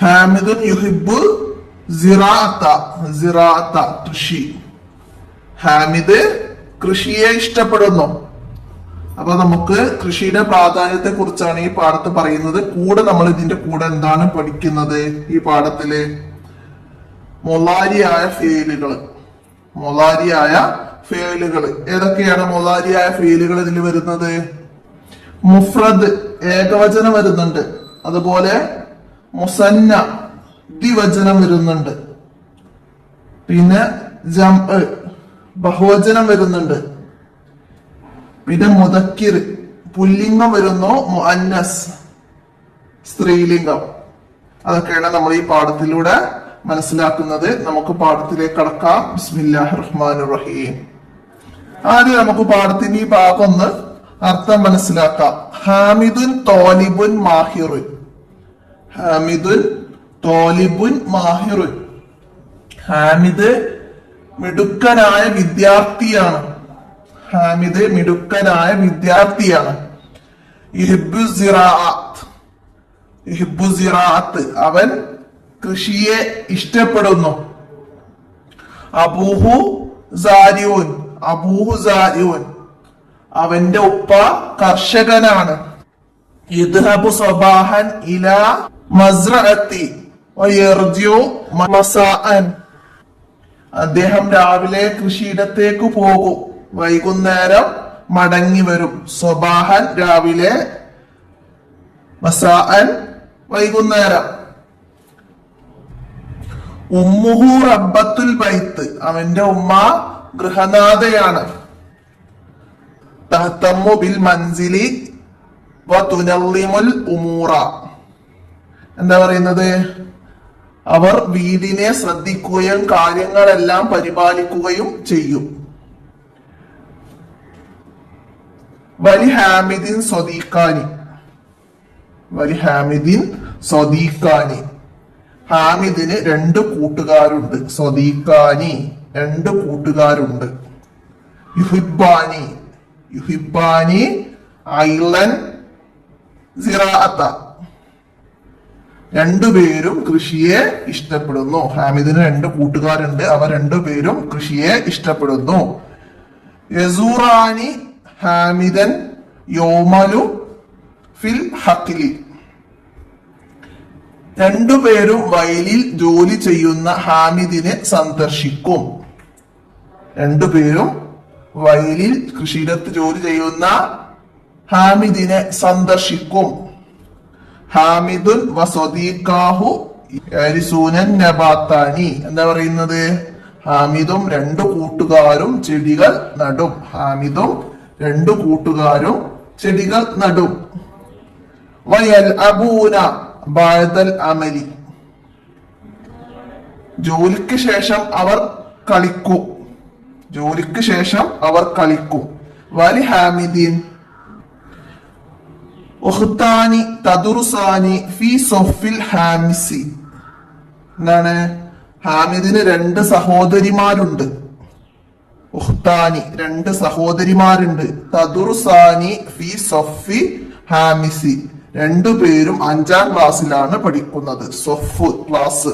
ഹാമിദുൻ യുഹിബ്ബു സിറാഅത്ത കൃഷി. ഹാമിദ് കൃഷിയെ ഇഷ്ടപ്പെടുന്നു. അപ്പൊ നമുക്ക് കൃഷിയുടെ പ്രാധാന്യത്തെ കുറിച്ചാണ് ഈ പാഠത്ത് പറയുന്നത്. കൂടെ നമ്മൾ ഇതിന്റെ കൂടെ എന്താണ് പഠിക്കുന്നത് ഈ പാഠത്തില്? മൊലാരിയായ ഫെയിലുകൾ ഏതൊക്കെയാണ് മൊലാരിയായ ഫെയിലുകൾ ഇതിൽ വരുന്നത്? മുഫ്രദ് ഏകവചനം വരുന്നുണ്ട്, അതുപോലെ മുസന്ന ദ്വിവചനം വരുന്നുണ്ട്, പിന്നെ ജംഅ് ബഹുവചനം വരുന്നുണ്ട്, പിന്നെ മുദക്കിർ പുല്ലിംഗം വരുന്നു, മുഅന്നസ് സ്ത്രീലിംഗം. അതൊക്കെയാണ് നമ്മൾ ഈ പാഠത്തിലൂടെ മനസ്സിലാക്കുന്നത്. നമുക്ക് പാഠത്തിലേക്ക് കടക്കാം. ബിസ്മില്ലാഹിർ റഹ്മാനിർ റഹീം. ആദ്യം നമുക്ക് പാഠത്തിന്റെ ഈ ഭാഗം ഒന്ന് അർത്ഥം മനസ്സിലാക്കാം. ഹാമിദുൻ തോലിബുൻ മാഹിറുൻ. ഹാമിദുൻ തോലിബുൻ മാഹിറുൻ. ഹാമിദ് മിടുക്കനായ വിദ്യാർത്ഥിയാണ്. ഹാമിദ് മിടുക്കനായ വിദ്യാർത്ഥിയാണ്. യുഹിബ്ബു സിറാഅത്ത് അവൻ കൃഷിയെ ഇഷ്ടപ്പെടുന്നു. അബൂഹു സാരിയൂൻ അവന്റെ ഉപ്പ കർഷകനാണ്. യദ്ഹബു സബാഹൻ ഇലാ മസ്റഅത്തി വയർജിഉ മസാഅൻ അദ്ദേഹം രാവിലെ കൃഷിയിടത്തേക്ക് പോകും, വൈകുന്നേരം മടങ്ങി വരും. സബാഹൻ രാവിലെ, മസാഅൻ വൈകുന്നേരം. ഉമ്മുഹു റബ്ബത്തുൽ ബൈത്ത് അവന്റെ ഉമ്മ ഗൃഹനാഥയാണ്. തഹ്തമ്മു ബിൽ മൻസിലി വതുനല്ലിമുൽ ഉമൂറ എന്താ പറയുന്നത്? അവർ വീടിനെ ശ്രദ്ധിക്കുകയും കാര്യങ്ങളെല്ലാം പരിപാലിക്കുകയും ചെയ്യും. വലിഹാമിദിൻ സ്വദീഖാനി ഹാമിദിന് രണ്ട് കൂട്ടുകാരുണ്ട്. സ്വദീഖാനി രണ്ട് കൂട്ടുകാരുണ്ട്. യുഹിബ്ബാനി ഐലൻ സിറാഅത്ത രണ്ടുപേരും കൃഷിയെ ഇഷ്ടപ്പെടുന്നു. ഹാമിദിന് രണ്ട് കൂട്ടുകാരുണ്ട്, അവർ രണ്ടുപേരും കൃഷിയെ ഇഷ്ടപ്പെടുന്നു. യസൂറാനി ഹാമിദൻ യോമലു ഫിൽ ഹഖ്ലി രണ്ടുപേരും വയലിൽ ജോലി ചെയ്യുന്ന ഹാമിദിനെ സന്ദർശിക്കും. രണ്ടുപേരും വയലിൽ കൃഷിയിടത്ത് ജോലി ചെയ്യുന്ന ഹാമിദിനെ സന്ദർശിക്കും. ഹാമിദുൻ വസദീഖാഹു യരിസൂനൻ നബാത്താനി എന്താ പറയുന്നത്? ഹാമിദും രണ്ടു കൂട്ടുകാരും ചെടികൾ നടും. ഹാമിദും രണ്ടു കൂട്ടുകാരും ചെടികൾ നടും. വയൽ അബൂന ബഅദൽ അമലി ജോലിക്ക് ശേഷം അവർ കളിക്കും. വലി ഹാമിദീൻ ഉഖ്താനി തദുറുസാനി ഫി സൊഫിൽ ഹാമിസി എന്താണ്? ഹാമിദിന് രണ്ട് സഹോദരിമാരുണ്ട്. ഉഖ്താനി രണ്ട് സഹോദരിമാരുണ്ട്. തദുറുസാനി ഫി സൊഫി ഹാമിസി രണ്ടുപേരും 5ാം ക്ലാസ്സിലാണ് പഠിക്കുന്നത്. സൊഫ് ക്ലാസ്.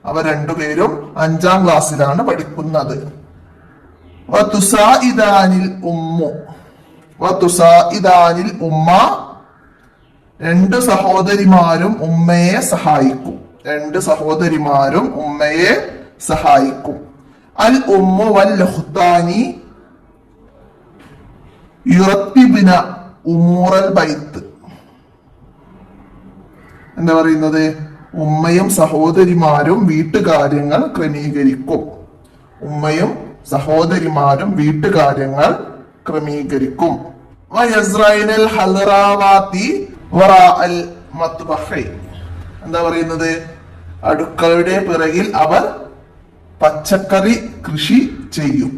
അവർ രണ്ടുപേരും 5ാം ക്ലാസ്സിലാണ് പഠിക്കുന്നത്. വതുസാഇദാനിൽ ഉമ്മ രണ്ട് സഹോദരിമാരും ഉമ്മയെ സഹായിക്കും. അൽ ഉമ്മു വൽ ഉഖ്താനി യുറത്തിബിന ഉമൂറൽ ബൈത്ത് എന്താ പറയുന്നത്? ഉമ്മയും സഹോദരിമാരും വീട്ടുകാര്യങ്ങൾ ക്രമീകരിക്കും. എന്താ പറയുന്നത്? അടുക്കളയുടെ പിറകിൽ അവർ പച്ചക്കറി കൃഷി ചെയ്യും.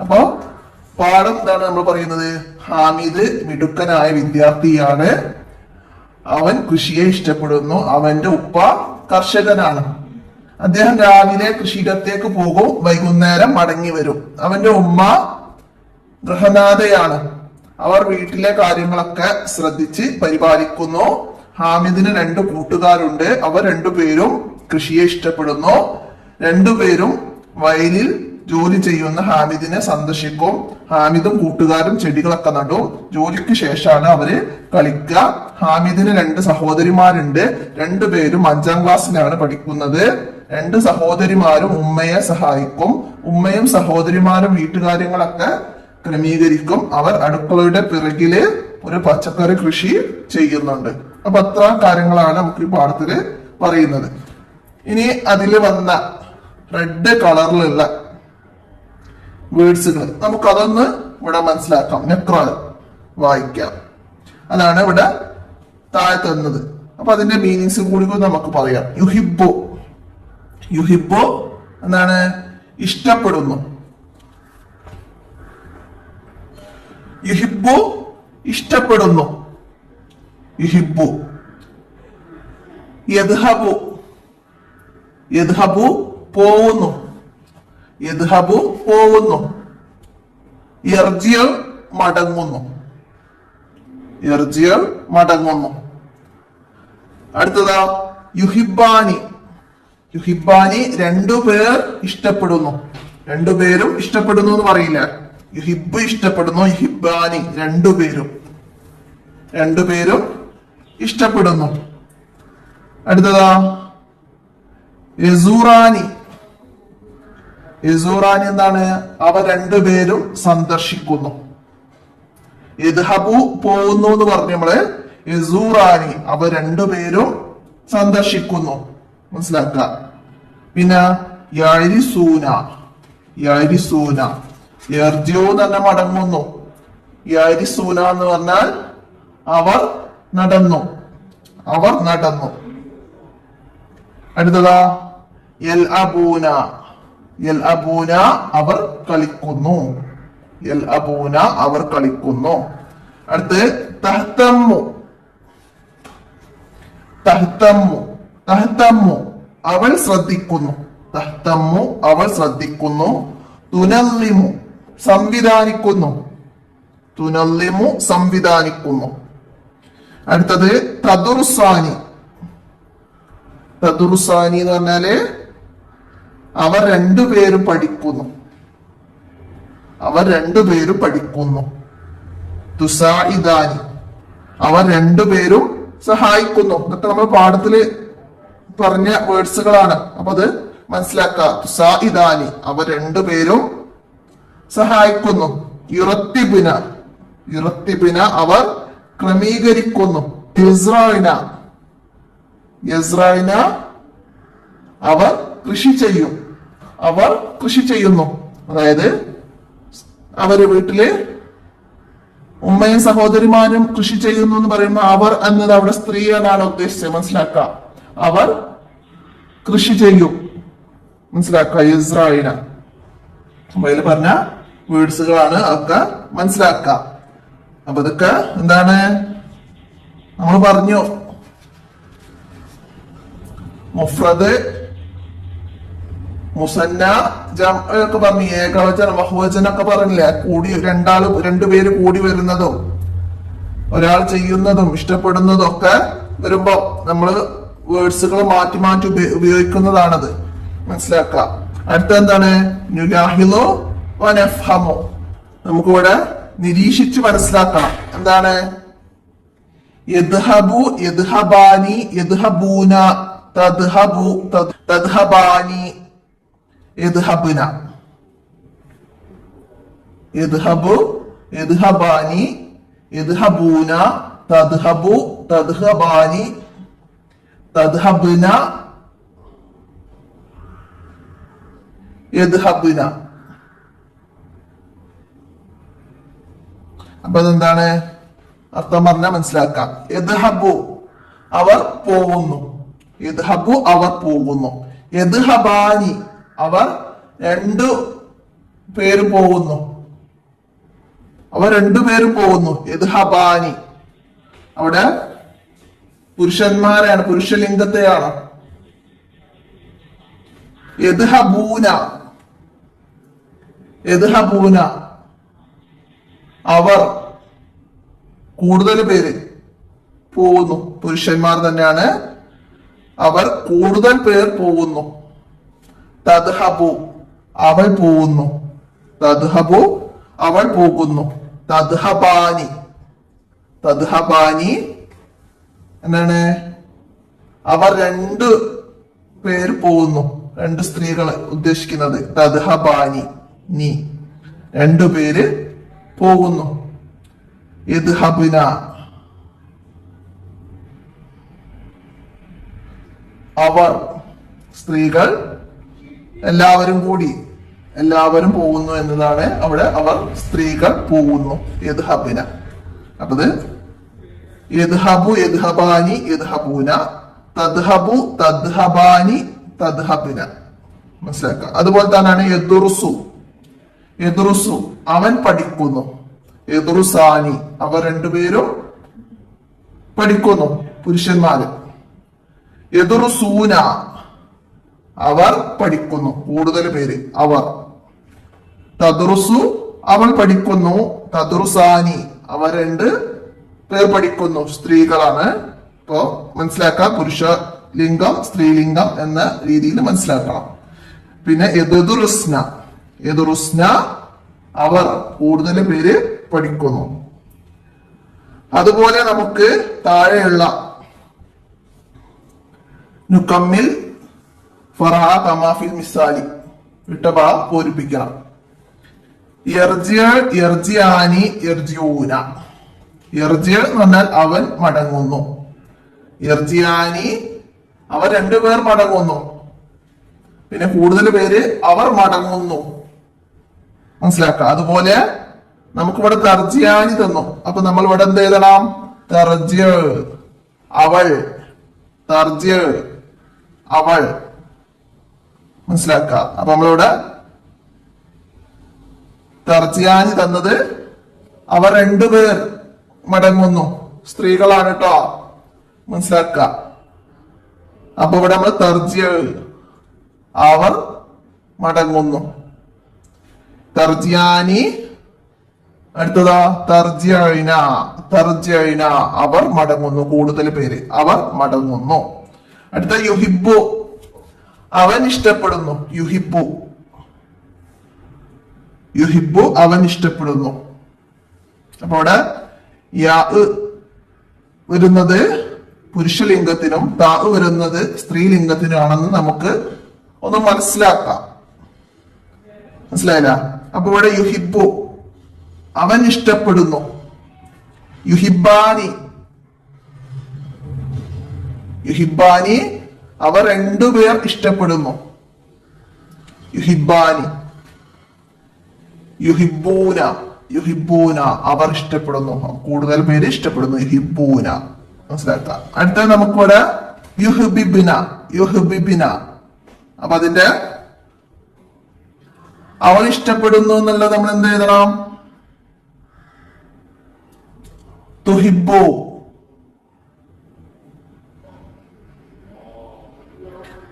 അപ്പോ പാഠം എന്താണ് നമ്മൾ പറയുന്നത്? ഹാമിദ് മിടുക്കനായ വിദ്യാർത്ഥിയാണ്. അവൻ കൃഷിയെ ഇഷ്ടപ്പെടുന്നു. അവന്റെ ഉപ്പ കർഷകനാണ്. അദ്ദേഹം രാവിലെ കൃഷിയിടത്തേക്ക് പോകും, വൈകുന്നേരം മടങ്ങി വരും. അവന്റെ ഉമ്മ ഗൃഹനാഥയാണ്. അവർ വീട്ടിലെ കാര്യങ്ങളൊക്കെ ശ്രദ്ധിച്ച് പരിപാലിക്കുന്നു. ഹാമിദിന് 2 കൂട്ടുകാരുണ്ട്. അവർ രണ്ടുപേരും കൃഷിയെ ഇഷ്ടപ്പെടുന്നു. രണ്ടുപേരും വയലിൽ ജോലി ചെയ്യുന്ന ഹാമിദിനെ സന്ദർശിക്കും. ഹാമിദും കൂട്ടുകാരും ചെടികളൊക്കെ നടും. ജോലിക്ക് ശേഷമാണ് അവര് കളിക്കുക. ഹാമിദിന് 2 സഹോദരിമാരുണ്ട്. രണ്ടുപേരും 5ാം ക്ലാസ്സിലാണ് പഠിക്കുന്നത്. 2 സഹോദരിമാരും ഉമ്മയെ സഹായിക്കും. ഉമ്മയും സഹോദരിമാരും വീട്ടുകാര്യങ്ങളൊക്കെ ക്രമീകരിക്കും. അവർ അടുക്കളയുടെ പിറകില് ഒരു പച്ചക്കറി കൃഷി ചെയ്യുന്നുണ്ട്. അപ്പൊ അത്ര കാര്യങ്ങളാണ് നമുക്ക് ഈ പാഠത്തില് പറയുന്നത്. ഇനി അതിൽ വന്ന റെഡ് കളറിലുള്ള വേർഡ്സുകൾ നമുക്കതൊന്ന് ഇവിടെ മനസ്സിലാക്കാം. നെക്രോൾ വായിക്കാം. അതാണ് ഇവിടെ താഴെ തന്നത്. അപ്പൊ അതിന്റെ മീനിങ്സ് കൂടി നമുക്ക് പറയാം. യുഹിബോ, യുഹിബോ എന്താണ്? ഇഷ്ടപ്പെടുന്നു. യുഹിബു ഇഷ്ടപ്പെടുന്നു. യുഹിബു. യദ്ഹബു, യദ്ഹബു പോവുന്നു. യദ്ഹബു പോവുന്നു. യർജിയ മടങ്ങുന്നു. യർജിയ മടങ്ങുന്നു. അടുത്തതാ യുഹിബാനി. യുഹിബാനി 2 പേർ ഇഷ്ടപ്പെടുന്നു. 2 പേരും ഇഷ്ടപ്പെടുന്നു എന്ന് പറയില്ല. യുഹിബ് ഇഷ്ടപ്പെടുന്നു. യുഹിബാനി 2 പേരും. 2 പേരും ഇഷ്ടപ്പെടുന്നു. അടുത്തതാ യസൂറാനി. യസൂറാനി എന്താണ്? അവർ 2 പേരും സന്ദർശിക്കുന്നു. യദ്ഹബു പോകുന്നു എന്ന് പറഞ്ഞു നമ്മള്. യസൂറാനി അവർ 2 പേരും സന്ദർശിക്കുന്നു. മനസ്സിലാക്കുക. പിന്നെ യരിസൂന, യരിസൂന യർജിയോ തന്നെ മടങ്ങുന്നു. യരിസൂന എന്ന് പറഞ്ഞാൽ അവർ നടന്നു. അവർ നടന്നു. അടുത്തതാ യൽ അബൂന. യൽ അബൂന അവർ കളിക്കുന്നു. യൽ അബൂന അവർ കളിക്കുന്നു. അടുത്ത് തഹ്തമ്മു. തഹ്തമ്മു, തഹ്തമ്മു അവൾ ശ്രദ്ധിക്കുന്നു. തഹ്തമ്മു അവൾ ശ്രദ്ധിക്കുന്നു. തുനല്ലിമു സംവിധാനിക്കുന്നു. തുനല്ലിമു സംവിധാനിക്കുന്നു. അടുത്തത് തദുർസാനി. തദുർസാനി എന്ന് പറഞ്ഞാല് അവർ 2 പേരും പഠിക്കുന്നു. അവർ 2 പേരും പഠിക്കുന്നു. തുസായിദാനി അവർ 2 പേരും സഹായിക്കുന്നു. ഇതൊക്കെ നമ്മൾ പാഠത്തില് പറഞ്ഞ വേർഡ്സുകളാണ്. അപ്പൊ അത് മനസ്സിലാക്കുക. തുസായിദാനി അവർ 2 പേരും സഹായിക്കുന്നു. യുറത്തിബിന, യുറത്തിബിന അവർ ക്രമീകരിക്കുന്നു. യസ്രായിന, യസ്രായിന അവർ കൃഷി ചെയ്യും. അവർ കൃഷി ചെയ്യുന്നു. അതായത് അവര് വീട്ടില് ഉമ്മയും സഹോദരിമാരും കൃഷി ചെയ്യുന്നു എന്ന് പറയുമ്പോൾ അവർ എന്നത് അവിടെ സ്ത്രീ എന്നാണ് ഉദ്ദേശിച്ചത്. മനസ്സിലാക്കുക. അവർ കൃഷി ചെയ്യും. മനസ്സിലാക്കുക. ഇസ്രായേല അതിൽ പറഞ്ഞ വേർഡ്സുകളാണ്. അതൊക്കെ മനസ്സിലാക്കുക. അപ്പൊ ഇതൊക്കെ എന്താണ് നമ്മൾ പറഞ്ഞു. മുഫ്രദ്, മുസന്ന, ഒക്കെ പറഞ്ഞു. ഏകവചനം, ബഹുവചനം ഒക്കെ പറഞ്ഞില്ലേ? കൂടി 2 പേര് കൂടി വരുന്നതും ഒരാൾ ചെയ്യുന്നതും ഇഷ്ടപ്പെടുന്നതും ഒക്കെ വരുമ്പോ നമ്മള് വേർഡ്സുകൾ മാറ്റി മാറ്റി ഉപയോഗിക്കുന്നതാണത്. മനസ്സിലാക്കുക. അടുത്ത എന്താണ്? നുലാഹിലോ വനഫ്ഹമോ നമുക്കിവിടെ നിരീക്ഷിച്ച് മനസ്സിലാക്കണം. എന്താണ്? യദ്ഹബു, യദ്ഹബാനി, യദ്ഹബൂന, തദ്ഹബു, തദ്ഹബാനി, യദ്ഹബ്ന. യദ്ഹബു, യദ്ഹബാനി, യദ്ഹബൂന, തദ്ഹബു, തദ്ഹബാനി, തദ്ഹബ്ന, യദ്ഹബ്ന. അപ്പൊ അതെന്താണ് അർത്ഥം പറഞ്ഞാൽ മനസ്സിലാക്കാം. യദ്ഹബു അവർ പോകുന്നു. യദ്ഹബു അവർ പോകുന്നു. യദ്ഹബാനി അവർ 2 പേര് പോകുന്നു. അവർ 2 പേരും പോകുന്നു. യദ്ഹബാനി അവിടെ പുരുഷന്മാരാണ്, പുരുഷലിംഗത്തെയാണ്. യദ്ഹബൂന, യദ്ഹബൂന അവർ കൂടുതൽ പേര് പോകുന്നു. പുരുഷന്മാർ തന്നെയാണ്. അവർ കൂടുതൽ പേർ പോകുന്നു. തദ്ഹബു അവൾ പോകുന്നു. തദ്ഹബു അവൾ പോകുന്നു. തദ്ഹബാനി തദ്ഹബാനി എന്താണ്? അവർ രണ്ടു പേർ പോകുന്നു. രണ്ട് സ്ത്രീകളെ ഉദ്ദേശിക്കുന്നത്. തദ്ഹബാനി നീ രണ്ടുപേര് പോകുന്നു. ഇദ്ഹബ്ന അവർ സ്ത്രീകൾ എല്ലാവരും കൂടി എല്ലാവരും പോകുന്നു എന്നതാണ് അവിടെ. അവർ സ്ത്രീകൾ പോകുന്നു. ഇദ്ഹബ്ന. അപ്പത് ഇദ്ഹബു ഇദ്ഹബാനി ഇദ്ഹബൂന, തദ്ഹബു തദ്ഹബാനി തദ്ഹബ്ന. മനസ്സിലാക്കുക. അതുപോലെ തന്നെയാണ് യദ്റുസു. യദ്റുസു അവൻ പഠിക്കുന്നു. യദ്റുസാനി അവർ രണ്ടുപേരും പഠിക്കുന്നു. പുരുഷന്മാര്. യദ്റുസൂന അവർ പഠിക്കുന്നു. കൂടുതൽ പേര് അവർ. തദ്റുസു അവൾ പഠിക്കുന്നു. തദ്റുസാനി അവർ രണ്ട് പേർ പഠിക്കുന്നു. സ്ത്രീകളാണ്. ഇപ്പോ മനസ്സിലാക്കാം. പുരുഷ ലിംഗം സ്ത്രീലിംഗം എന്ന രീതിയിൽ മനസ്സിലാക്കണം. പിന്നെ യദ്റുസ്ന യദ്റുസ്ന അവർ കൂടുതൽ പേര് പഠിക്കുന്നു. അതുപോലെ നമുക്ക് താഴെയുള്ള നുക്കമ്മിൽ ഫറഹ കമാഫിൽ മിസാലി വിട്ടബ പൂരിപ്പിക്കണം. യർജിയാനി യർജിയൂന. യർജിയ എന്ന് പറഞ്ഞാൽ അവൻ മടങ്ങുന്നു. യർജിയാനി അവർ രണ്ടുപേർ മടങ്ങുന്നു. പിന്നെ കൂടുതൽ പേര് അവർ മടങ്ങുന്നു. മനസ്സിലാക്കാം. അതുപോലെ നമുക്കിവിടെ തർജിയാനി തന്നു. അപ്പൊ നമ്മൾ ഇവിടെ എന്ത് എഴുതണം? തർജിയ അവൾ. തർജിയ അവൾ. മനസ്സിലാക്കുക. അപ്പൊ നമ്മളിവിടെ തർജിയാനി തന്നത് അവർ രണ്ടുപേർ മടങ്ങുന്നു. സ്ത്രീകളാണ് കേട്ടോ. മനസ്സിലാക്കുക. അപ്പൊ ഇവിടെ നമ്മൾ തർജിയ അവർ മടങ്ങുന്നു. തർജിയാനി. അടുത്തതാ തർജിയന. തർജിയന അവർ മടങ്ങുന്നു. കൂടുതൽ പേര് അവർ മടങ്ങുന്നു. അടുത്ത യുഹിബു അവൻ ഇഷ്ടപ്പെടുന്നു. യുഹിബു യുഹിബു അവൻ ഇഷ്ടപ്പെടുന്നു. അപ്പൊ അവിടെ യാ വരുന്നത് പുരുഷലിംഗത്തിനും താ വരുന്നത് സ്ത്രീലിംഗത്തിനാണെന്ന് നമുക്ക് ഒന്ന് മനസ്സിലാക്കാം. മനസ്സിലായില്ല? അപ്പൊ ഇവിടെ യുഹിബു അവൻ ഇഷ്ടപ്പെടുന്നു. യുഹിബാനി യുഹിബാനി അവർ രണ്ടുപേർ ഇഷ്ടപ്പെടുന്നു. യുഹിബാനി. യുഹിബൂന യുഹിബൂന അവർ ഇഷ്ടപ്പെടുന്നു. കൂടുതൽ പേര് ഇഷ്ടപ്പെടുന്നു. യുഹിബൂന. മനസ്സിലാക്കാം. അടുത്ത നമുക്കിവിടെ യുഹ്ബിബിന. യുഹ്ബിബിന. അപ്പൊ അതിന്റെ അവൾ ഇഷ്ടപ്പെടുന്നു എന്നുള്ളത് നമ്മൾ എന്ത് എഴുതണം? തുഹിബു.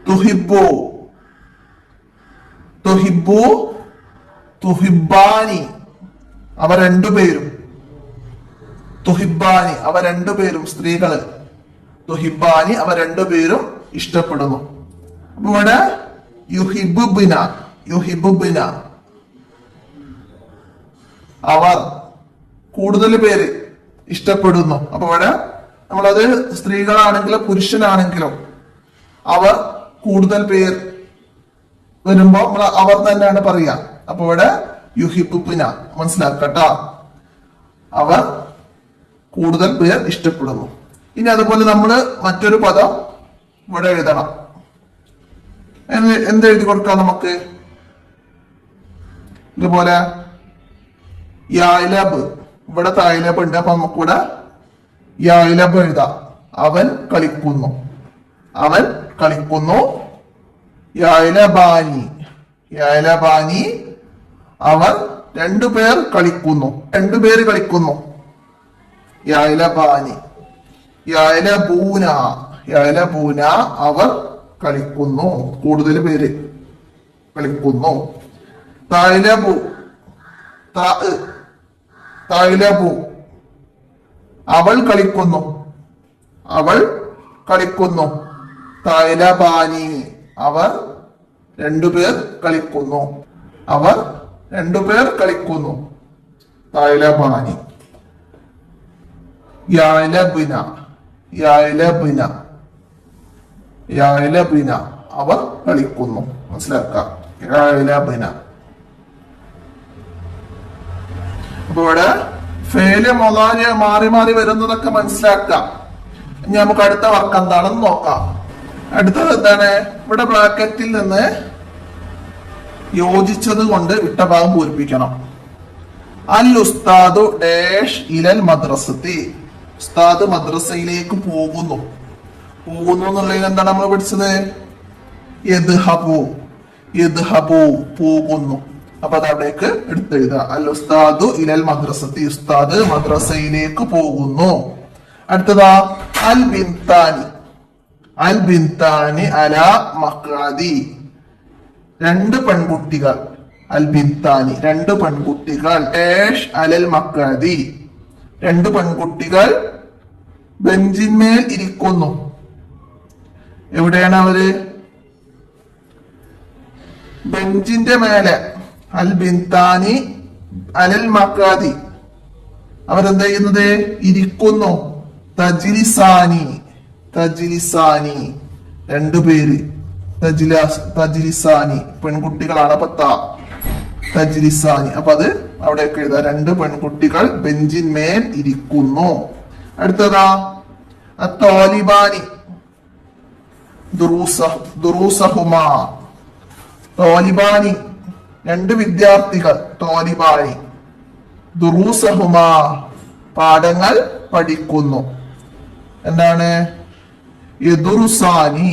തുഹിബു. തുഹിബു. തുഹിബാനി അവ രണ്ടുപേരും. തുഹിബാനി അവ രണ്ടുപേരും സ്ത്രീകള്. തുഹിബാനി അവ രണ്ടുപേരും ഇഷ്ടപ്പെടുന്നു. അപ്പൊ ഇവിടെ യുഹിബുബിന. യുഹിബുബിന അവർ കൂടുതൽ പേര് ഇഷ്ടപ്പെടുന്നു. അപ്പൊ ഇവിടെ നമ്മളത് സ്ത്രീകളാണെങ്കിലും പുരുഷനാണെങ്കിലും അവർ കൂടുതൽ പേർ വരുമ്പോ നമ്മൾ അവർ തന്നെയാണ് പറയാ. അപ്പൊ ഇവിടെ യുഹിബുബിന. മനസ്സിലാക്കട്ടോ. അവർ കൂടുതൽ പേർ ഇഷ്ടപ്പെടുന്നു. ഇനി അതുപോലെ നമ്മള് മറ്റൊരു പദം ഇവിടെ എഴുതണം. എന്ത് എഴുതി കൊടുക്കാം നമുക്ക്? ഇതുപോലെ യാലബ്. ഇവിടെ തായ്ലബ് ഉണ്ട്. അപ്പൊ നമുക്കിവിടെ യാലബ് എഴുതാം. അവൻ കളിക്കുന്നു. അവൻ കളിക്കുന്നു. യാലബാനി. യാലബാനി അവർ രണ്ടുപേർ കളിക്കുന്നു. രണ്ടുപേര് കളിക്കുന്നു. യാലബാനി. യാലബൂന. യാലബൂന അവർ കളിക്കുന്നു. കൂടുതൽ പേര് കളിക്കുന്നു. തായ്ലബു. തായ്ലബു അവൾ കളിക്കുന്നു. അവൾ കളിക്കുന്നു. തൈലബാനി അവർ രണ്ടുപേർ കളിക്കുന്നു. അവർ രണ്ടുപേർ കളിക്കുന്നു. തൈലബാനി. യഅലബിന യഅലബിന യഅലബിന അവർ കളിക്കുന്നു. മനസ്സിലാക്കാം. യഅലബിന. അപ്പൊ ഇവിടെ ഫേല് മുളാരി മാറി മാറി വരുന്നതൊക്കെ മനസ്സിലാക്കാം. ഇനി നമുക്ക് അടുത്ത വർക്ക് എന്താണെന്ന് നോക്കാം. അടുത്തത് എന്താണ്? ഇവിടെ ബ്രാക്കറ്റിൽ നിന്ന് യോജിച്ചത് കൊണ്ട് വിട്ട ഭാഗം പൂരിപ്പിക്കണം. അൽ ഉസ്താദു ഡാഷ് ഇലൽ മദ്രസത്തി. ഉസ്താദ് മദ്രസയിലേക്ക് പോകുന്നു. പോകുന്നു എന്നുള്ളതിൽ എന്താണ് നമ്മൾ പഠിച്ചത്? യദ്ഹബു. യദ്ഹബു പോകുന്നു. അപ്പൊ അത് അവിടേക്ക് എടുത്തെഴുതുക. അൽ ഉസ്താദു ഇലൽ മദ്രസത്തി. ഉസ്താദ് മദ്രസയിലേക്ക് പോകുന്നു. അടുത്തതാ അൽ ബിൻതാനി. അൽ ബിൻതാനി അല മഖ്അദി. രണ്ട് പെൺകുട്ടികൾ. അൽ ബിൻതാനി രണ്ട് പെൺകുട്ടികൾ ഡാഷ് അലൽ മഖ്അദി. രണ്ട് പെൺകുട്ടികൾ ബെഞ്ചിന്മേൽ ഇരിക്കുന്നു. എവിടെയാണ് അവര്? ബെഞ്ചിന്റെ മേലെ. അൽ ബിൻതാനി അലൽ മഖ്അദി. അവരെന്താ ചെയ്യുന്നത്? ഇരിക്കുന്നു. തജ്ലിസാനി. തജ്ലിസാനി രണ്ടുപേര്. തജ്ലിസാനി പെൺകുട്ടികളാണ്. അപ്പൊ തജ്ലിസാനി. അപ്പൊ അത് അവിടെയൊക്കെ എഴുതാം. രണ്ട് പെൺകുട്ടികൾ ബെഞ്ചിന്മേൽ ഇരിക്കുന്നു. അടുത്തതാ തോലിബാനി ദുറൂസഹുമാ. തോലിബാനി രണ്ട് വിദ്യാർത്ഥികൾ. തോലിബാനി ദുറൂസഹുമാ പാഠങ്ങൾ പഠിക്കുന്നു. എന്താണ്? യദുറുസാനി.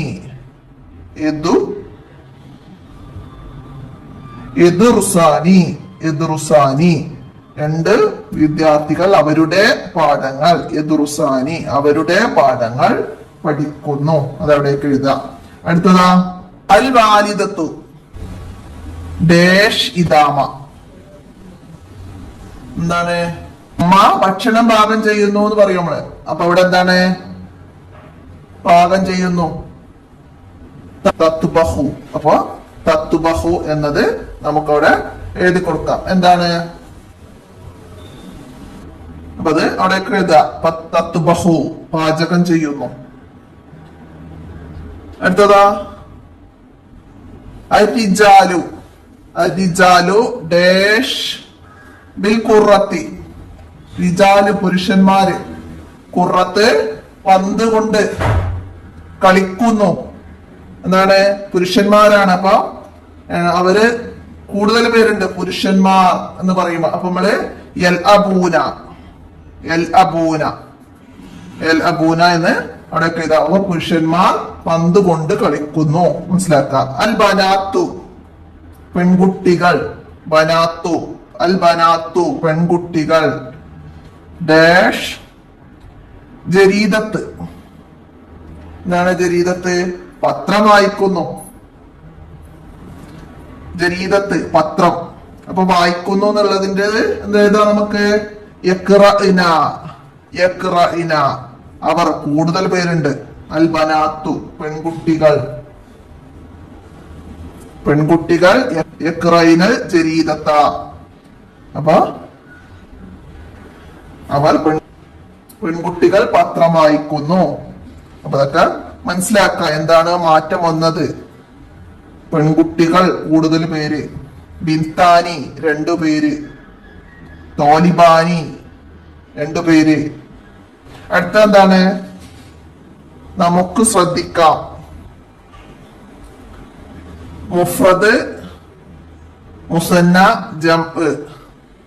യദുറുസാനി. യദുറുസാനി രണ്ട് വിദ്യാർത്ഥികൾ അവരുടെ പാഠങ്ങൾ. യദുറുസാനി അവരുടെ പാഠങ്ങൾ പഠിക്കുന്നു. അതവിടേക്ക് എഴുതാം. അടുത്തതാ അൽ വാലിദത്തു ഡാഷ് ഇദാമ. എന്താണ്? അമ്മ ഭക്ഷണം പാകം ചെയ്യുന്നു എന്ന് പറയും നമ്മള്. അപ്പൊ ഇവിടെ എന്താണ്? പാകം ചെയ്യുന്നു. തത്ബഹു. അപ്പൊ തത്ബഹു എന്നത് നമുക്കവിടെ എഴുതി കൊടുക്കാം. എന്താണ്? അപ്പൊ അത് അവിടേക്ക് എഴുതാം. തത്ബഹു പാചകം ചെയ്യുന്നു. അടുത്തതാ അരിജാലു. അരിജാലു ഡാഷ് ബിൽ ഖുറത്തി. റിജാല് പുരുഷന്മാര്. ഖുറത്ത് പന്ത് കൊണ്ട് കളിക്കുന്നു. എന്താണ്? പുരുഷന്മാരാണ്. അപ്പൊ അവര് കൂടുതൽ പേരുണ്ട് പുരുഷന്മാർ എന്ന് പറയുമ്പോ. അപ്പൊ നമ്മള് എൽ അബൂന എൽ അബൂന എൽ അബൂന എന്ന് അവിടെ എഴുതാം. അവർ പുരുഷന്മാർ പന്ത് കൊണ്ട് കളിക്കുന്നു. മനസ്സിലാക്കാം. അൽ ബനാത്തു പെൺകുട്ടികൾ. ബനാത്തു അൽ ബനാത്തു പെൺകുട്ടികൾ ഡാഷ് ജരീദത്ത്. എന്താണ് ജരീദത്ത്? പത്രം വായിക്കുന്നു. ജരീദത്ത് പത്രം. അപ്പൊ വായിക്കുന്നു എന്നുള്ളതിന്റെ എന്താ നമുക്ക്? യഖ്റഇന. യഖ്റഇന അവർ കൂടുതൽ പേരുണ്ട്. അൽ ബനാത്തു പെൺകുട്ടികൾ. പെൺകുട്ടികൾ യഖ്റഇന ജരീദത്ത. അപ്പൊ അവർ പെൺകുട്ടികൾ പത്രം വായിക്കുന്നു. അപ്പൊ അതൊക്കെ മനസ്സിലാക്കുക. എന്താണ് മാറ്റം വന്നത്? പെൺകുട്ടികൾ കൂടുതൽ പേര്. ബിൻതാനി രണ്ടുപേര്. തോലിബാനി രണ്ടുപേര്. അടുത്ത എന്താണ്? നമുക്ക് ശ്രദ്ധിക്കാം. മുഫ്രദ് മുസന്ന ജംഅ്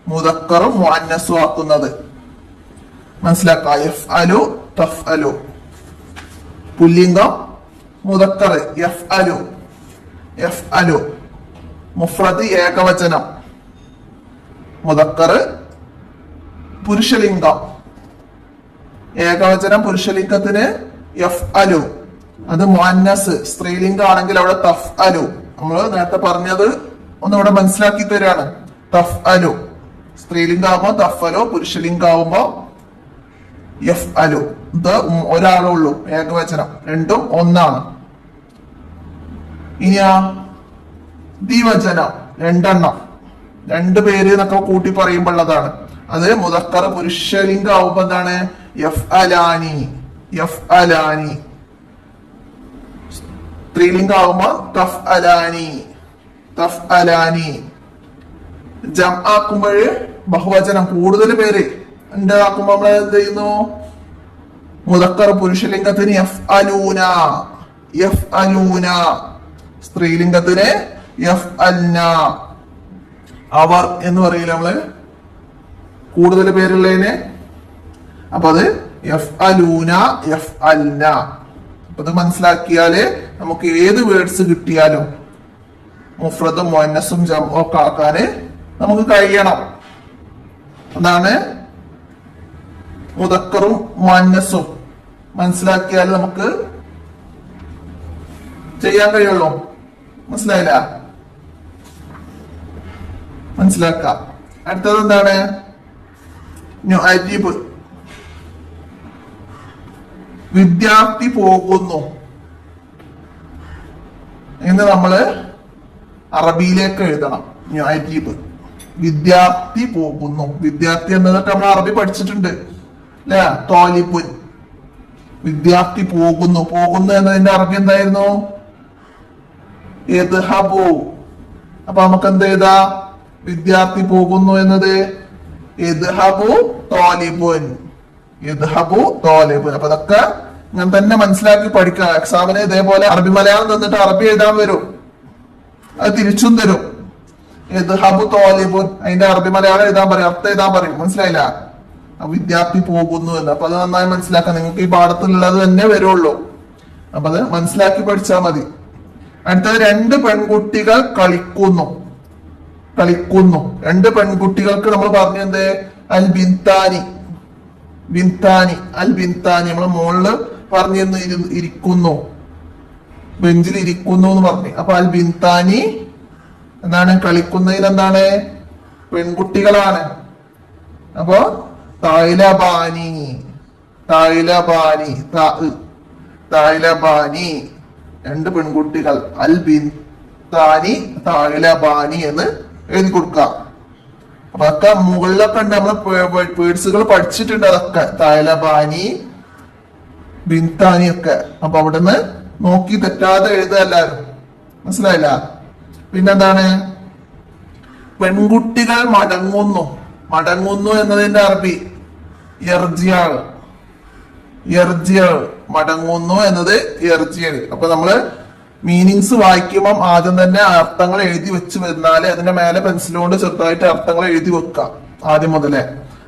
മുദക്കറും മുഅന്നസും ആക്കുന്നത് മനസ്സിലാക്കാം. യഫ്അലു തഫ്അലു പുല്ലിംഗം മുദക്കർ യഫ്അലു. യഫ്അലു മുഫ്രദ് ഏകവചനം. മുദക്കർ പുരുഷലിംഗം. ഏകവചനം പുരുഷലിംഗത്തിന് യഫ്അലു. അത് മുഅന്നസ് സ്ത്രീലിംഗം ആണെങ്കിൽ അവിടെ തഫ്അലു. നമ്മൾ നേരത്തെ പറഞ്ഞത് ഒന്നിവിടെ മനസ്സിലാക്കി തരാണ്. തഫ്അലു സ്ത്രീലിംഗാവുമ്പോ തഫ്അലു, പുരുഷലിംഗാവുമ്പോ യഫ് അലു. ഇത് ഒരാളേ ഉള്ളൂ, ഏകവചനം, രണ്ടും ഒന്നാണ്. ഇനിയാ ദ്വിവചനം, രണ്ടെണ്ണം, രണ്ടു പേര് എന്നൊക്കെ കൂട്ടി പറയുമ്പോഴതാണ്. അത് മുദക്കർ പുരുഷലിംഗ ആവുമ്പോ എന്താണ്? യഫ് അലാനി, യഫ് അലാനി. സ്ത്രീലിംഗ ആവുമ്പോ തഫ് അലാനി, തഫ് അലാനി. ജം ആക്കുമ്പോഴ് ബഹുവചനം, കൂടുതൽ പേര് ഉണ്ടാക്കുമ്പോ നമ്മൾ എന്ത് ചെയ്യുന്നു? മുദക്കർ പുരുഷലിംഗത്തിന് യഫ് അലൂന, യഫ് അലൂന. സ്ത്രീലിംഗത്തിന് യഫ് അൽന. അവർ എന്ന് പറയില്ല നമ്മള് കൂടുതൽ പേരുള്ളതിന്. അപ്പൊ അത് യഫ് അലൂന, യഫ് അൽന. അപ്പൊ ഇത് മനസ്സിലാക്കിയാല് നമുക്ക് ഏത് വേർഡ്സ് കിട്ടിയാലും മുഫ്രദും മുഅന്നസും ജംഉം ഒക്കെ ആക്കാന് നമുക്ക് കഴിയണം. അതാണ് മുദക്കറും മുഅന്നസും മനസ്സിലാക്കിയാൽ നമുക്ക് ചെയ്യാൻ കഴിയുള്ളൂ. മനസ്സിലായില്ല? മനസ്സിലാക്കാം. അടുത്തത് എന്താണ്? അജീബ്. വിദ്യാർത്ഥി പോകുന്നു എന്ന് നമ്മള് അറബിയിലേക്ക് എഴുതണം. അജീബ്, വിദ്യാർത്ഥി പോകുന്നു. വിദ്യാർത്ഥി എന്നതൊക്കെ നമ്മൾ അറബി പഠിച്ചിട്ടുണ്ട് അല്ലെ? തോലിപ്പുൻ. വിദ്യാർത്ഥി പോകുന്നു. പോകുന്നു എന്നതിന്റെ അറബി എന്തായിരുന്നു? യദ്ഹബു. അപ്പൊ നമുക്ക് എന്ത് ചെയ്താ? വിദ്യാർത്ഥി പോകുന്നു എന്നത് യദ്ഹബു തോലിബുൻ, യദ്ഹബു തോലിബുൻ. അപ്പൊ അതൊക്കെ ഞാൻ തന്നെ മനസ്സിലാക്കി പഠിക്കുക. എക്സാമിന് ഇതേപോലെ അറബി മലയാളം തന്നിട്ട് അറബി എഴുതാൻ വരും, അത് തിരിച്ചും തരും. യദ്ഹബു തോലിബുൻ, അതിന്റെ അറബി മലയാളം എഴുതാൻ പറയും, അർത്ഥം എഴുതാൻ പറയും. മനസ്സിലായില്ല? വിദ്യാർത്ഥി പോകുന്നു എന്ന്. അപ്പൊ അത് നന്നായി മനസ്സിലാക്കാം. നിങ്ങൾക്ക് ഈ പാഠത്തിലുള്ളത് തന്നെ വരുള്ളൂ. അപ്പൊ അത് മനസ്സിലാക്കി പഠിച്ചാൽ മതി. അടുത്തത് രണ്ട് പെൺകുട്ടികൾ കളിക്കുന്നു. കളിക്കുന്നു. രണ്ട് പെൺകുട്ടികൾക്ക് നമ്മൾ പറഞ്ഞത് അൽ ബിൻതാനി, ബിൻതാനി, അൽ ബിൻതാനി. നമ്മള് മുകളില് പറഞ്ഞിരുന്നു ഇരിക്കുന്നു, ബെഞ്ചിൽ ഇരിക്കുന്നു എന്ന് പറഞ്ഞു. അപ്പൊ അൽ ബിൻതാനി എന്താണ്? കളിക്കുന്നതിന് എന്താണ്? പെൺകുട്ടികളാണ്. അപ്പൊ തൈലബാനി, തൈലബാനി, തൈലബാനി, രണ്ട് പെൺകുട്ടികൾ. അൽ ബിൻതാനി തൈലബാനി എന്ന് എഴുതി കൊടുക്കാം. അപ്പൊ അതൊക്കെ മുകളിലൊക്കെ ഉണ്ട്, നമ്മള് വേർഡ്സുകൾ പഠിച്ചിട്ടുണ്ട്. അതൊക്കെ തൈലബാനി, ബിൻതാനി ഒക്കെ. അപ്പൊ അവിടുന്ന് നോക്കി തെറ്റാതെ എഴുതുക എല്ലാരും. മനസ്സിലായില്ല? പിന്നെന്താണ്? പെൺകുട്ടികൾ മടങ്ങുന്നു. മടങ്ങുന്നു എന്നതിന്റെ അറബി യർജിയാൾ, യർജിയാൾ. മടങ്ങുന്നു എന്നത് യർജിയാൾ. അപ്പൊ നമ്മള് മീനിങ്സ് വായിക്കുമ്പോൾ ആദ്യം തന്നെ അർത്ഥങ്ങൾ എഴുതി വെച്ച് വരുന്നാല് അതിന്റെ മേലെ പെൻസിൽ കൊണ്ട് ചെറുതായിട്ട് അർത്ഥങ്ങൾ എഴുതി വെക്കാം ആദ്യം മുതലേ.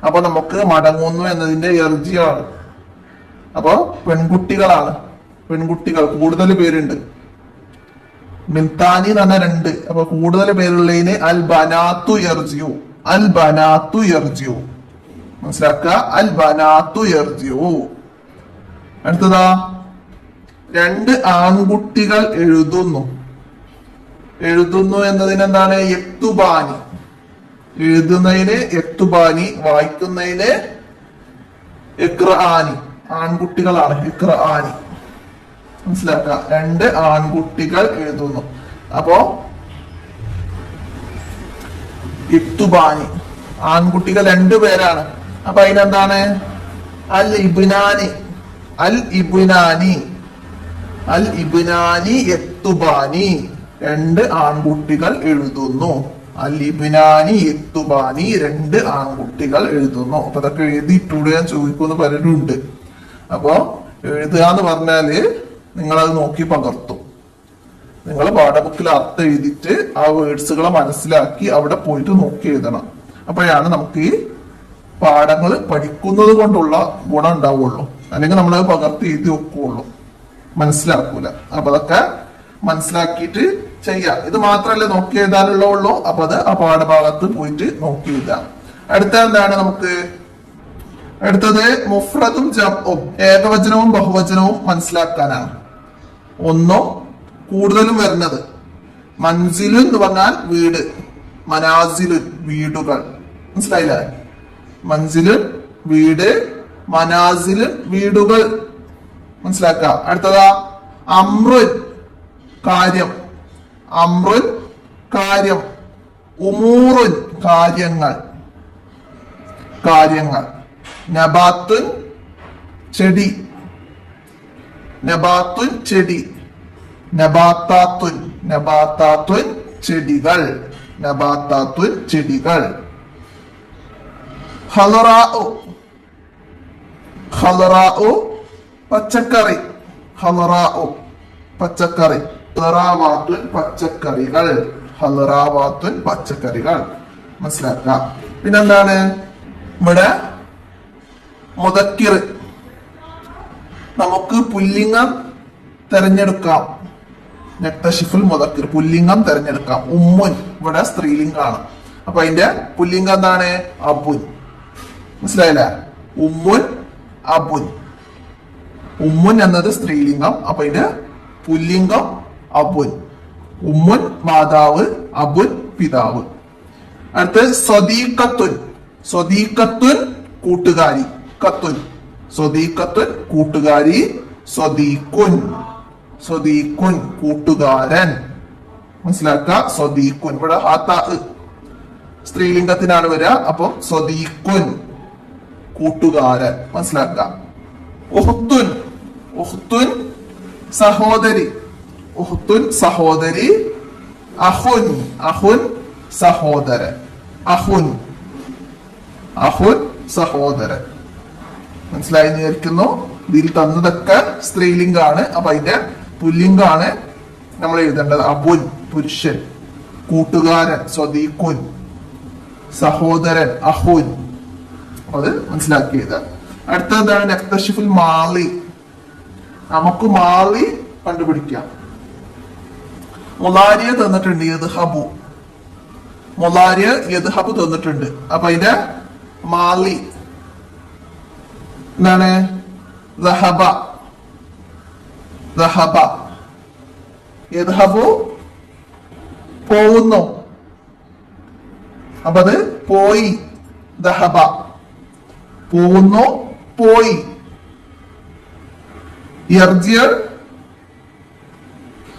അപ്പൊ നമുക്ക് മടങ്ങുന്നു എന്നതിന്റെ യർജിയാണ്. അപ്പൊ പെൺകുട്ടികളാണ്, പെൺകുട്ടികൾ കൂടുതൽ പേരുണ്ട്. ബിൻതാനി എന്ന് പറഞ്ഞാൽ രണ്ട്. അപ്പൊ കൂടുതൽ പേരുള്ളതിന് അൽ ബനാത്തു യർജിയു, അൽ ബനാത്തു യർജിയു. മനസ്സിലാക്കുക? അൽ ബനാത്തു യർജിയു. അടുത്തതാ, രണ്ട് ആൺകുട്ടികൾ എഴുതുന്നു. എഴുതുന്നു എന്നതിന് എന്താണ്? യക്തുബാനി. എഴുതുന്നതിന് യക്തുബാനി, വായിക്കുന്നതിന് ഇഖ്റാനി. ആൺകുട്ടികളാണ് ഇഖ്റാനി. മനസ്സിലാക്കുക? രണ്ട് ആൺകുട്ടികൾ എഴുതുന്നു. അപ്പോ യക്തുബാനി, ആൺകുട്ടികൾ രണ്ടുപേരാണ്. അപ്പൊ അതിനെന്താണ്? അൽ ഇബ്നാനി, അൽ ഇബ്നാനി, അൽ ഇബ്നാനി യക്തുബാനി. രണ്ട് ആൺകുട്ടികൾ എഴുതുന്നു. അൽ ഇബ്നാനി യക്തുബാനി, രണ്ട് ആൺകുട്ടികൾ എഴുതുന്നു. അപ്പൊ അതൊക്കെ എഴുതിയിട്ടൂടെ ഞാൻ ചോദിക്കുമെന്ന് പലരുണ്ട്. അപ്പൊ എഴുതുക എന്ന് പറഞ്ഞാല് നിങ്ങളത് നോക്കി പകർത്തും. നിങ്ങൾ പാഠബുക്കിൽ അർത്ഥം എഴുതിയിട്ട് ആ വേർഡ്സുകളെ മനസ്സിലാക്കി അവിടെ പോയിട്ട് നോക്കി എഴുതണം. അപ്പോഴാണ് നമുക്ക് ഈ പാഠങ്ങൾ പഠിക്കുന്നത് കൊണ്ടുള്ള ഗുണം ഉണ്ടാവുള്ളൂ. അല്ലെങ്കിൽ നമ്മളത് പകർത്തി എഴുതി വെക്കുള്ളൂ, മനസ്സിലാക്കൂല. അപ്പൊ അതൊക്കെ മനസ്സിലാക്കിയിട്ട് ചെയ്യാം. ഇത് മാത്രമല്ല നോക്കി എഴുതാനുള്ളൂ. അപ്പൊ അത് ആ പാഠഭാഗത്ത് പോയിട്ട് നോക്കി എഴുതാം. അടുത്ത എന്താണ് നമുക്ക്? അടുത്തത് മുഫ്രദും ജംഉം, ഏകവചനവും ബഹുവചനവും മനസ്സിലാക്കാനാണ്. ഒന്നും കൂടുതലും വരുന്നത്. മൻസിലുൻ എന്ന് പറഞ്ഞാൽ വീട്, മനാസിലുൻ വീടുകൾ. മനസ്സിലായില്ലേ? മൻസിലുൻ വീട്, മനാസിൽ വീടുകൾ. മനസ്സിലാക്ക. അടുത്തതാ അമ്രുൻ കാര്യം, അമ്രുൻ കാര്യം, ഉമൂറുൻ കാര്യങ്ങൾ, കാര്യങ്ങൾ. നബാത്തുൻ ചെടി, നബാത്തുൻ ചെടി, നബാത്താത്തുൻ, നബാത്താത്തുൻ ചെടികൾ, നബാത്താത്തുൻ ചെടികൾ. ഹലറാഉ, ഹലറാഉ പച്ചക്കറി, ഹലറാഉ പച്ചക്കറി, ഹലറാവാത്തുൻ പച്ചക്കറികൾ, ഹലറാവാത്തുൻ പച്ചക്കറികൾ. മനസ്സിലാക്കാം. പിന്നെന്താണ് ഇവിടെ മുദക്കിർ, നമുക്ക് പുല്ലിംഗം തെരഞ്ഞെടുക്കാം. നക്തഷിഫുൽ മുദക്കിർ പുല്ലിംഗം തെരഞ്ഞെടുക്കാം. ഉമ്മുൻ ഇവിടെ സ്ത്രീലിംഗാണ്. അപ്പൊ അതിന്റെ പുല്ലിംഗം എന്താണ്? അബുൻ. മനസ്സിലായില്ലേ? ഉമ്മുൻ അബുൻ. ഉമ്മുൻ എന്നത് സ്ത്രീലിംഗം, അപ്പൊ അതിന്റെ പുല്ലിംഗം അബുൻ. ഉമ്മുൻ മാതാവ്, അബുൻ പിതാവ്. അടുത്ത് സ്വദീഖത്തുൻ, സ്വദീഖത്തുൻ കൂട്ടുകാരി, കത്തുൻ, സ്വദീഖത്തുൻ കൂട്ടുകാരി, സ്വദീഖുൻ, സ്വദീഖുൻ കൂട്ടുകാരൻ. മനസ്സിലാക്ക. സ്വദീഖുൻ ഇവിടെ ഹാത്താ സ്ത്രീലിംഗത്തിനാണ് വരിക. അപ്പൊ സ്വദീഖുൻ കൂട്ടുകാരൻ. മനസ്സിലാക്ക. ഉഹ്തുൻ, ഉഹ്തുൻ സഹോദരി, ഉഹ്തുൻ സഹോദരി. അഹുൻ, അഹുൻ സഹോദരൻ, അഹുൻ, അഹുൻ സഹോദരൻ. മനസ്സിലായി വിചാരിക്കുന്നു. ഇതിൽ തന്നതൊക്കെ സ്ത്രീലിംഗാണ്. അപ്പൊ അതിന്റെ പുല്ലിംഗാണ് നമ്മൾ എഴുതേണ്ടത്. അബുൻ പുരുഷൻ, കൂട്ടുകാരൻ സ്വദീഖുൻ, സഹോദരൻ അഹുൻ. അത് മനസ്സിലാക്കിയത്. അടുത്തതാണ് നക്തഷിഫുൽ മാളി. നമുക്ക് മാളി കണ്ടുപിടിക്കാം. മുലാരിയ തന്നിട്ടുണ്ട്, യദ്ഹബു, മുലാരിയ യദ്ഹബു തന്നിട്ടുണ്ട്. അപ്പൊ അതിന്റെ മാളി എന്താണ്? ദഹബ, ദഹബ. യദ്ഹബു പോകുന്നു, അപ്പൊ അത് പോയി. ദഹബ പോകുന്നു, പോയി. യർജിയ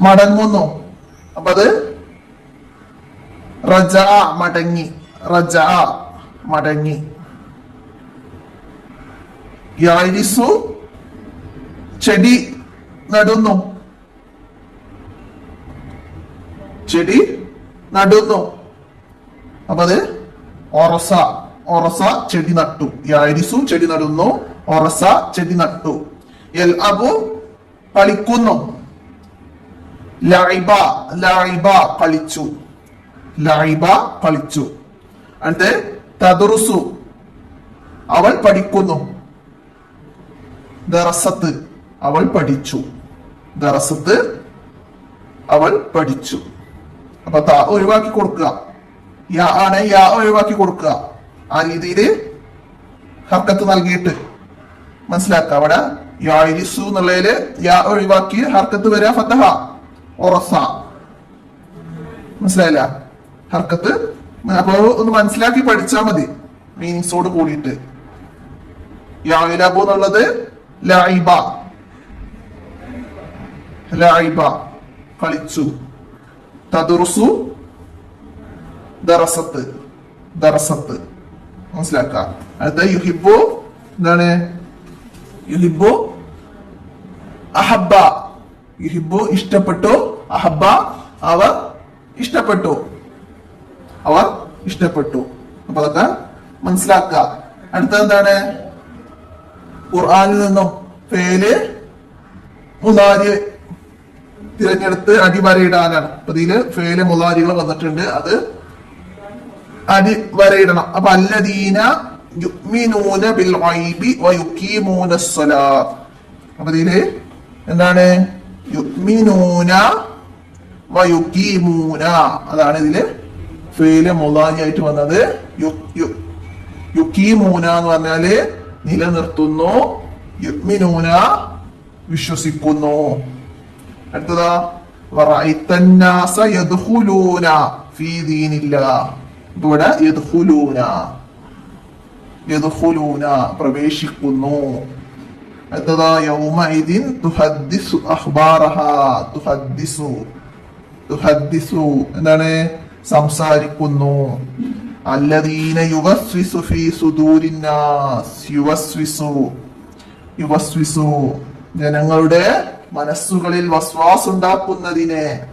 മടങ്ങുന്നു, അപ്പൊ അത് റജഅ മടങ്ങി, റജഅ മടങ്ങി. യാരിസു ചെടി നടുന്നു, ചെടി നടുന്നു, അപ്പൊ അത് ഒറസ, ഒറസ ചെടി നട്ടു. യാരിസു ചെടി നടുന്നു, ഒറസ ചെടി നട്ടു. യൽഅബു കളിക്കുന്നു, ലഇബ, ലഇബ കളിച്ചു, ലഇബ കളിച്ചു. അടുത്ത് തദ്റുസു അവൾ പഠിക്കുന്നു, ദറസത്ത് അവൾ പഠിച്ചു, ദറസത്ത് അവൾ പഠിച്ചു. അപ്പൊ ത ഒഴിവാക്കി കൊടുക്കുക, യാ ആണ്, യാ ഒഴിവാക്കി കൊടുക്കുക. ആ രീതിയിൽ ഹർക്കത്ത് നൽകിയിട്ട് മനസ്സിലാക്കുക. അവിടെ യാരിസു എന്നുള്ളതില് യാ ഒഴിവാക്കി ഹർക്കത്ത് വരിക ഫതഹ, ഒറസ. മനസ്സിലായില്ല? ഹർക്കത്ത് അപ്പൊ ഒന്ന് മനസ്സിലാക്കി പഠിച്ചാൽ മതി മീനിങ്സോട് കൂടിയിട്ട്. യഅലബു എന്നുള്ളത് ലഇബ, ലഇബ കളിച്ചു. തദ്റുസു ദറസത്ത്, ദറസത്ത്. മനസ്സിലാക്കാം. അടുത്ത യുഹിബ്ബു എന്താണ്? യുഹിബ്ബു അഹബ്ബ, യുഹിബ്ബു ഇഷ്ടപ്പെട്ടു, അഹബ്ബ അവർ ഇഷ്ടപ്പെട്ടു, അവർ ഇഷ്ടപ്പെട്ടു. അപ്പൊ അതൊക്കെ മനസ്സിലാക്കുക. അടുത്ത എന്താണ്? ഖുർആനിൽ നിന്നും ഫേല് മുലാരി തിരഞ്ഞെടുത്ത് അടിവരയിടാനാണ്. അപ്പൊ ഇതില് ഫേല് മുലാരികൾ വന്നിട്ടുണ്ട്, അത് അടിവരയിടണം. അപ്പൊ അല്ലദീന യുഅ്മിനൂന ബിൽ ഗൈബി വയുഖീമൂന സ്വലാത്ത്. അപ്പൊ ഇതില് എന്താണ്? യുഅ്മിനൂന വയുഖീമൂന, അതാണ് ഇതില് ഫേല് മുലാരി ആയിട്ട് വന്നത്. യുഖീമൂന എന്ന് പറഞ്ഞാല് നിലനിർത്തുന്നു, യുഅ്മിനൂന വിശ്വസിക്കുന്നു. അടുത്തതാ വറഅയ്തന്നാസ യദ്ഖുലൂന ഫീ ദീനില്ലാഹ്. ഇവിടെ യദ്ഖുലൂന, യദ്ഖുലൂന പ്രവേശിക്കുന്നു. അടുത്തതാ യൗമഇദിൻ തുഹദ്ദിസു അഖ്ബാറഹാ. തുഹദ്ദിസു എന്താണ്? സംസാരിക്കുന്നു. അല്ലദീന യുവസ്വിസു ഫീ സുദൂരിന്നാസ്. യുവസ്വിസു ജനങ്ങളുടെ മനസ്സുകളിൽ വസ്വാസ് ഉണ്ടാക്കുന്നതിനെ.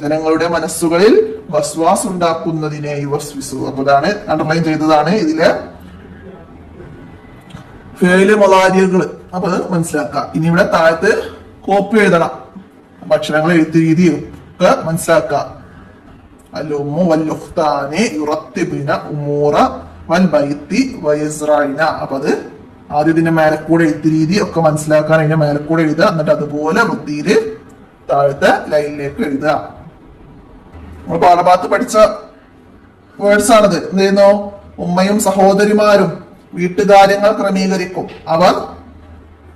ജനങ്ങളുടെ മനസ്സുകളിൽ വസ്വാസ് ഉണ്ടാക്കുന്നതിനെ യുവസ്വിസു. അപ്പൊ ഇതാണ് അണ്ടർലൈൻ ചെയ്തതാണ് ഇതിലെ ഫേല് മുളാരികൾ. അപ്പൊ അത് മനസ്സിലാക്കാം. ഇനി ഇവിടെ താഴത്ത് കോപ്പി എഴുതണം. അക്ഷരങ്ങൾ എഴുത്ത് രീതിയും ഒക്കെ മനസ്സിലാക്കാം. അല്ലുമ്മു വല്ലുഖ്താനി യുറത്തിബിന ഉമൂറ വൽ ബൈത്തി വയസ്റൈന. അപ്പൊ അത് ആദ്യം ഇതിന്റെ മേലക്കൂടെ എഴുത്ത് രീതി ഒക്കെ മനസ്സിലാക്കാൻ അതിന്റെ മേലക്കൂടെ എഴുതുക. എന്നിട്ട് അതുപോലെ വൃത്തിയില് താഴത്തെ ലൈനിലേക്ക് എഴുതുക. നമ്മൾ പാഠഭാഗത്ത് പഠിച്ച വേർഡ്സ് ആണിത്. എന്ത് ചെയ്യുന്നു? ഉമ്മയും സഹോദരിമാരും വീട്ടുകാര്യങ്ങൾ ക്രമീകരിക്കും. അവർ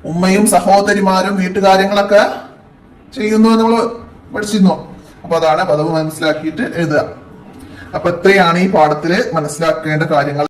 ഉമ്മയും സഹോദരിമാരും വീട്ടുകാര്യങ്ങളൊക്കെ ചെയ്യുന്നു എന്ന് നമ്മൾ പഠിച്ചിരുന്നു. അപ്പൊ അതാണ് പദവ് മനസ്സിലാക്കിയിട്ട് എഴുതുക. അപ്പൊ ഇത്രയാണ് ഈ പാഠത്തില് മനസ്സിലാക്കേണ്ട കാര്യങ്ങൾ.